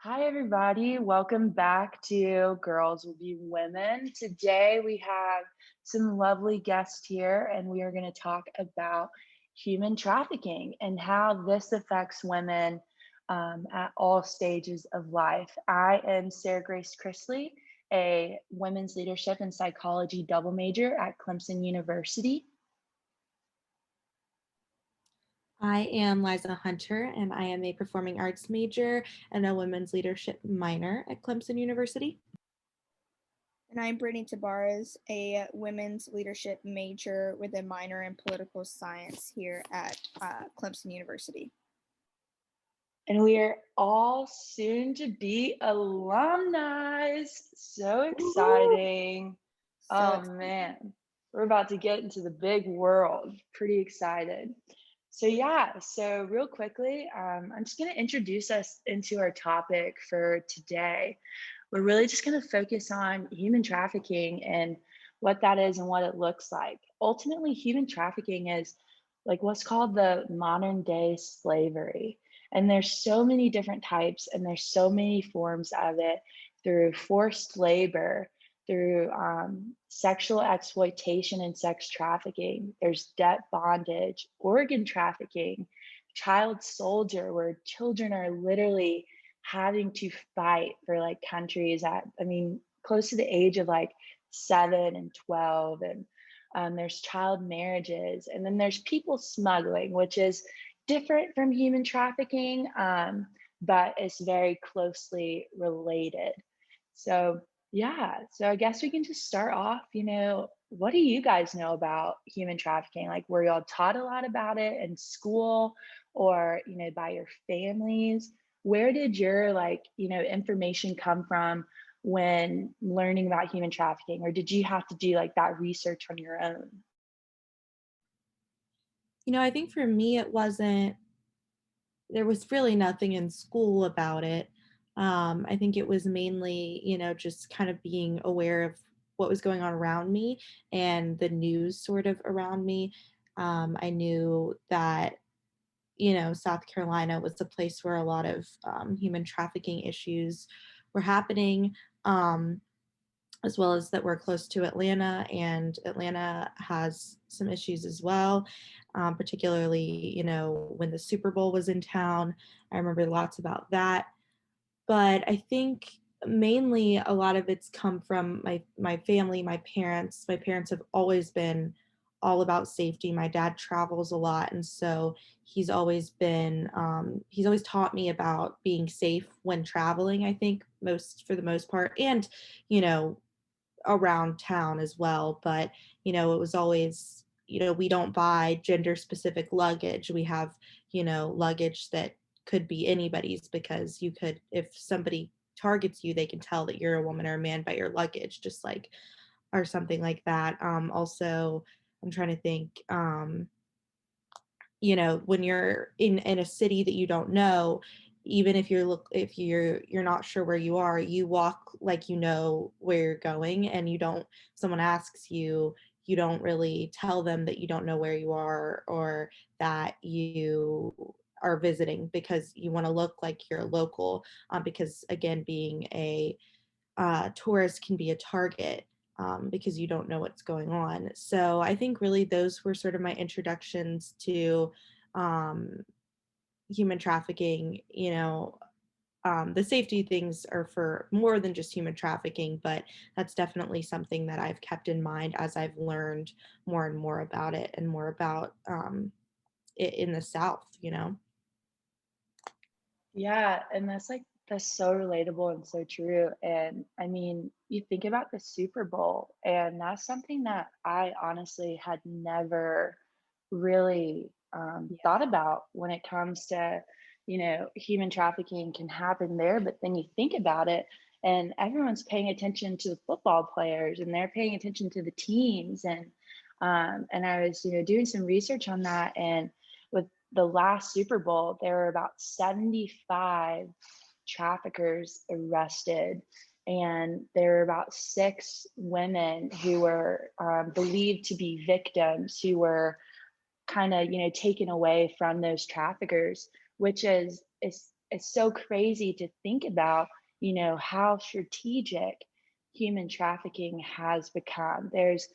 Hi, everybody. Welcome back to Girls Will Be Women. Today we have some lovely guests here, and we are going to talk about human trafficking and how this affects women at all stages of life. I am Sarah Grace Chrisley, a women's leadership and psychology double major at Clemson University. I am Liza Hunter, and I am a performing arts major and a women's leadership minor at Clemson University. And I'm Brittany Tabarez, a women's leadership major with a minor in political science here at Clemson University. And we are all soon to be alumni. So exciting. Oh man, we're about to get into the big world. Pretty excited. So real quickly, I'm just going to introduce us into our topic for today. We're really just going to focus on human trafficking and what that is and what it looks like. Ultimately, human trafficking is like what's called the modern day slavery. And there's so many different types and there's so many forms of it through forced labor, through sexual exploitation and sex trafficking. There's debt bondage, organ trafficking, child soldier, where children are literally having to fight for like countries at, close to the age of like 7 and 12. And there's child marriages. And then there's people smuggling, which is different from human trafficking, but it's very closely related. So I guess we can just start off, what do you guys know about human trafficking? Like, were y'all taught a lot about it in school or, by your families? Where did your information come from when learning about human trafficking? Or did you have to do like that research on your own? I think for me, there was really nothing in school about it. I think it was mainly, just kind of being aware of what was going on around me and the news sort of around me. I knew that, South Carolina was a place where a lot of human trafficking issues were happening. As well as that we're close to Atlanta, and Atlanta has some issues as well, particularly, when the Super Bowl was in town. I remember lots about that. But I think mainly a lot of it's come from my family, my parents. My parents have always been all about safety. My dad travels a lot, and so he's always taught me about being safe when traveling, I think, for the most part. And, around town as well. But, it was always, we don't buy gender specific luggage. We have, luggage that could be anybody's, because if somebody targets you, they can tell that you're a woman or a man by your luggage, just like, or something like that. Also, I'm trying to think, when you're in a city that you don't know, even if you're not sure where you are, you walk like you know where you're going, and someone asks you, you don't really tell them that you don't know where you are, or that you are visiting, because you want to look like you're local, because again, being a tourist can be a target, because you don't know what's going on. So I think really those were sort of my introductions to um, human trafficking. The safety things are for more than just human trafficking, but that's definitely something that I've kept in mind as I've learned more and more about it, and more about it in the South. Yeah, and that's so relatable and so true. And you think about the Super Bowl, and that's something that I honestly had never really thought about when it comes to, human trafficking can happen there. But then you think about it, and everyone's paying attention to the football players, and they're paying attention to the teams. And I was, doing some research on that, and with the last Super Bowl, there were about 75 traffickers arrested, and there were about 6 women who were believed to be victims who were kind of, taken away from those traffickers, which is it's so crazy to think about, how strategic human trafficking has become. There's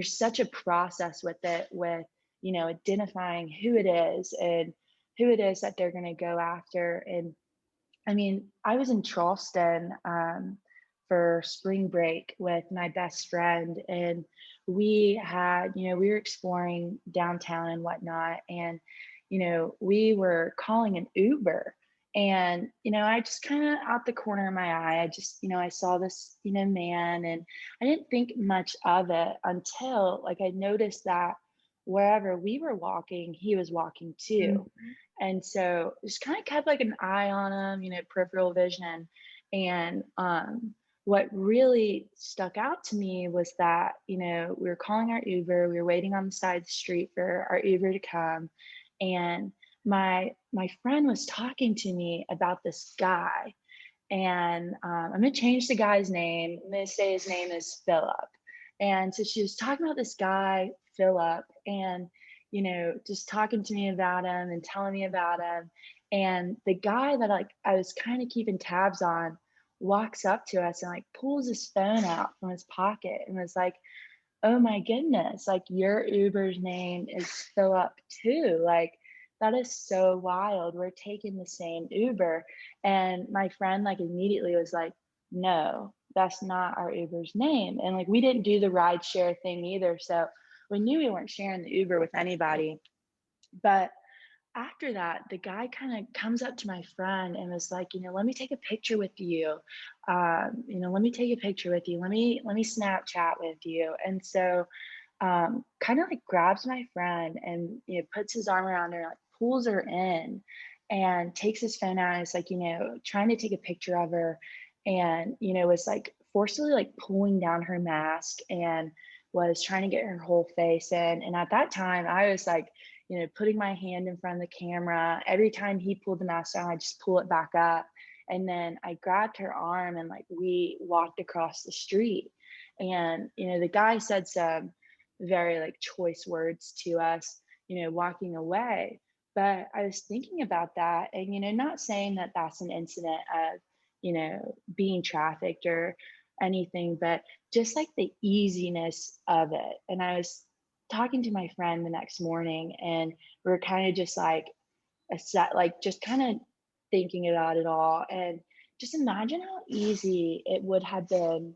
such a process with it, with, identifying who it is and who it is that they're going to go after. And I mean, I was in Charleston for spring break with my best friend, and we were exploring downtown and whatnot, and we were calling an Uber, and I just kind of out the corner of my eye, I just, I saw this, man, and I didn't think much of it until like I noticed that wherever we were walking, he was walking too. Mhm. And so just kind of kept like an eye on him, peripheral vision. And what really stuck out to me was that, we were calling our Uber, we were waiting on the side of the street for our Uber to come. And my friend was talking to me about this guy. And I'm gonna change the guy's name. I'm gonna say his name is Philip. And so she was talking about this guy, Philip, and just talking to me about him and telling me about him. And the guy that like I was kind of keeping tabs on walks up to us and like pulls his phone out from his pocket and was like, "Oh my goodness, like your Uber's name is Philip too." Like that is so wild. We're taking the same Uber. And my friend like immediately was like, "No, that's not our Uber's name." And like we didn't do the ride share thing either. So we knew we weren't sharing the Uber with anybody. But after that, the guy kind of comes up to my friend and was like, "Let me take a picture with you. Let me take a picture with you. Let me Snapchat with you." And so kind of like grabs my friend and puts his arm around her, like pulls her in, and takes his phone out. And is like trying to take a picture of her, and was like forcefully like pulling down her mask and was trying to get her whole face in. And at that time, I was like, putting my hand in front of the camera. Every time he pulled the mask down, I just pull it back up. And then I grabbed her arm and like we walked across the street. And the guy said some very like choice words to us, walking away. But I was thinking about that, and not saying that that's an incident of, being trafficked or anything, but just like the easiness of it. And I was talking to my friend the next morning, and we were kind of just like a set, like just kind of thinking about it all, and just imagine how easy it would have been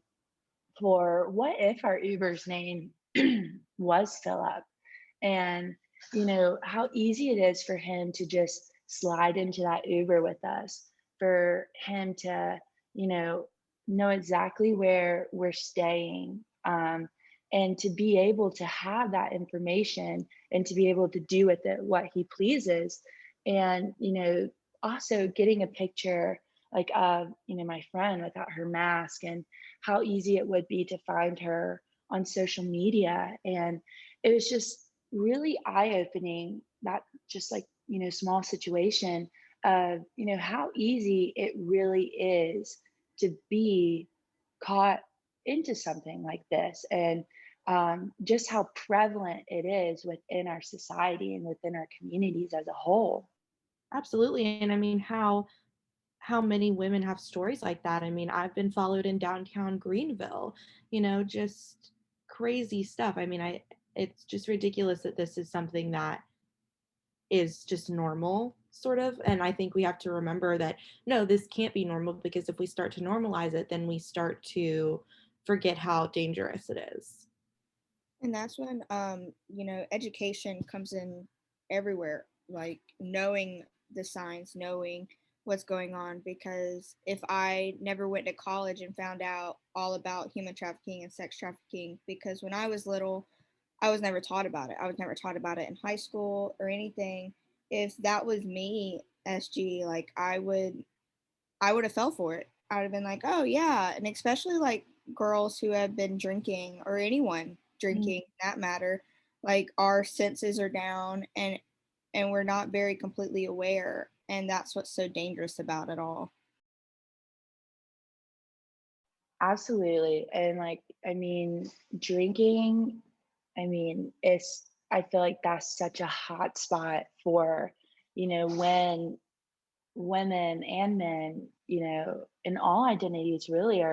for what if our Uber's name was Philip, and how easy it is for him to just slide into that Uber with us, for him to know exactly where we're staying, and to be able to have that information and to be able to do with it what he pleases. And also getting a picture like of my friend without her mask, and how easy it would be to find her on social media. And it was just really eye-opening, that just like small situation of how easy it really is to be caught into something like this, and just how prevalent it is within our society and within our communities as a whole. Absolutely. And I mean, how many women have stories like that? I mean, I've been followed in downtown Greenville, just crazy stuff. I mean, I it's just ridiculous that this is something that is just normal, sort of. And I think we have to remember that no, this can't be normal, because if we start to normalize it, then we start to forget how dangerous it is. And that's when education comes in everywhere, like knowing the signs, knowing what's going on. Because if I never went to college and found out all about human trafficking and sex trafficking, because when I was little, I was never taught about it. I was never taught about it in high school or anything. If that was me, SG, like I would have fell for it. I would have been like, oh yeah, and especially like girls who have been drinking, or anyone Mm. drinking that matter, like our senses are down, and we're not very completely aware, and that's what's so dangerous about it all. Absolutely. And like, I mean, drinking, I mean, I feel like that's such a hot spot for, when women and men, in all identities really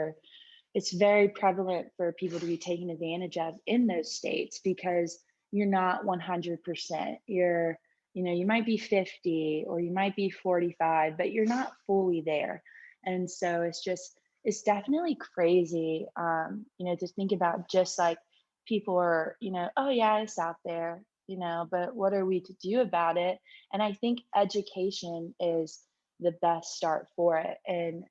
it's very prevalent for people to be taken advantage of in those states because you're not 100%. You might be 50 or you might be 45, but you're not fully there. And so it's definitely crazy, to think about just like people are, oh yeah, it's out there, but what are we to do about it? And I think education is the best start for it. And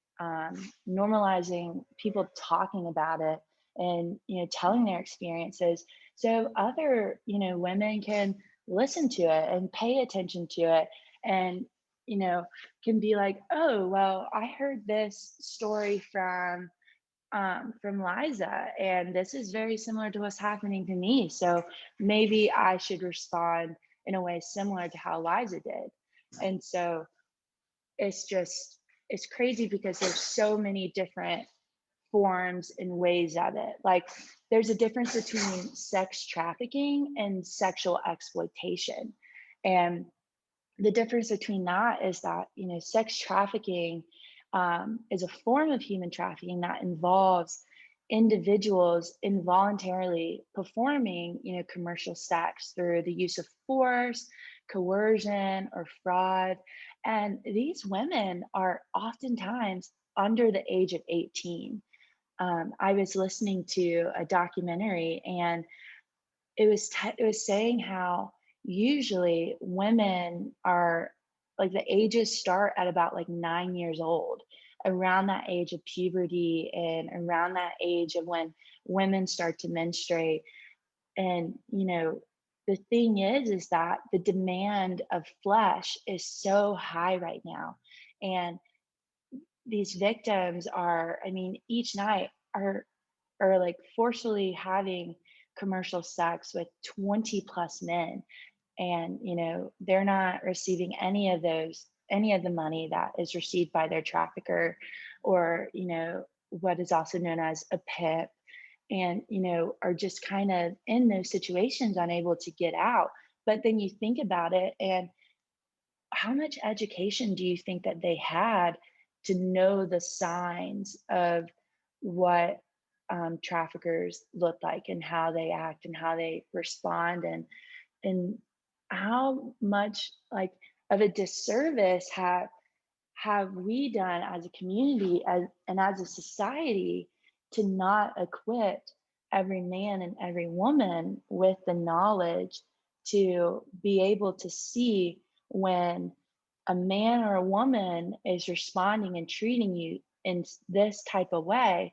normalizing people talking about it and telling their experiences so other women can listen to it and pay attention to it and you know can be like, oh well, I heard this story from Liza, and this is very similar to what's happening to me, so maybe I should respond in a way similar to how Liza did. And so it's crazy because there's so many different forms and ways of it. Like there's a difference between sex trafficking and sexual exploitation. And the difference between that is that, sex trafficking is a form of human trafficking that involves individuals involuntarily performing, commercial sex through the use of force, coercion, or fraud. And these women are oftentimes under the age of 18. I was listening to a documentary, and it was saying how usually women are like the ages start at about like 9 years old, around that age of puberty and around that age of when women start to menstruate. And the thing is that the demand of flesh is so high right now. And these victims are, I mean, each night are like forcefully having commercial sex with 20 plus men. And they're not receiving any of the money that is received by their trafficker, or what is also known as a pimp. And are just kind of in those situations unable to get out. But then you think about it, and how much education do you think that they had to know the signs of what traffickers look like and how they act and how they respond, and how much like of a disservice have we done as a community and as a society to not equip every man and every woman with the knowledge to be able to see when a man or a woman is responding and treating you in this type of way,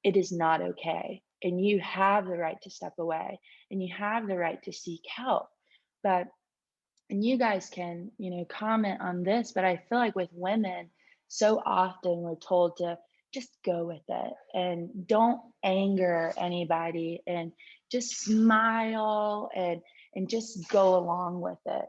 it is not okay. And you have the right to step away and you have the right to seek help. But and you guys can comment on this, but I feel like with women, so often we're told to just go with it and don't anger anybody and just smile and just go along with it.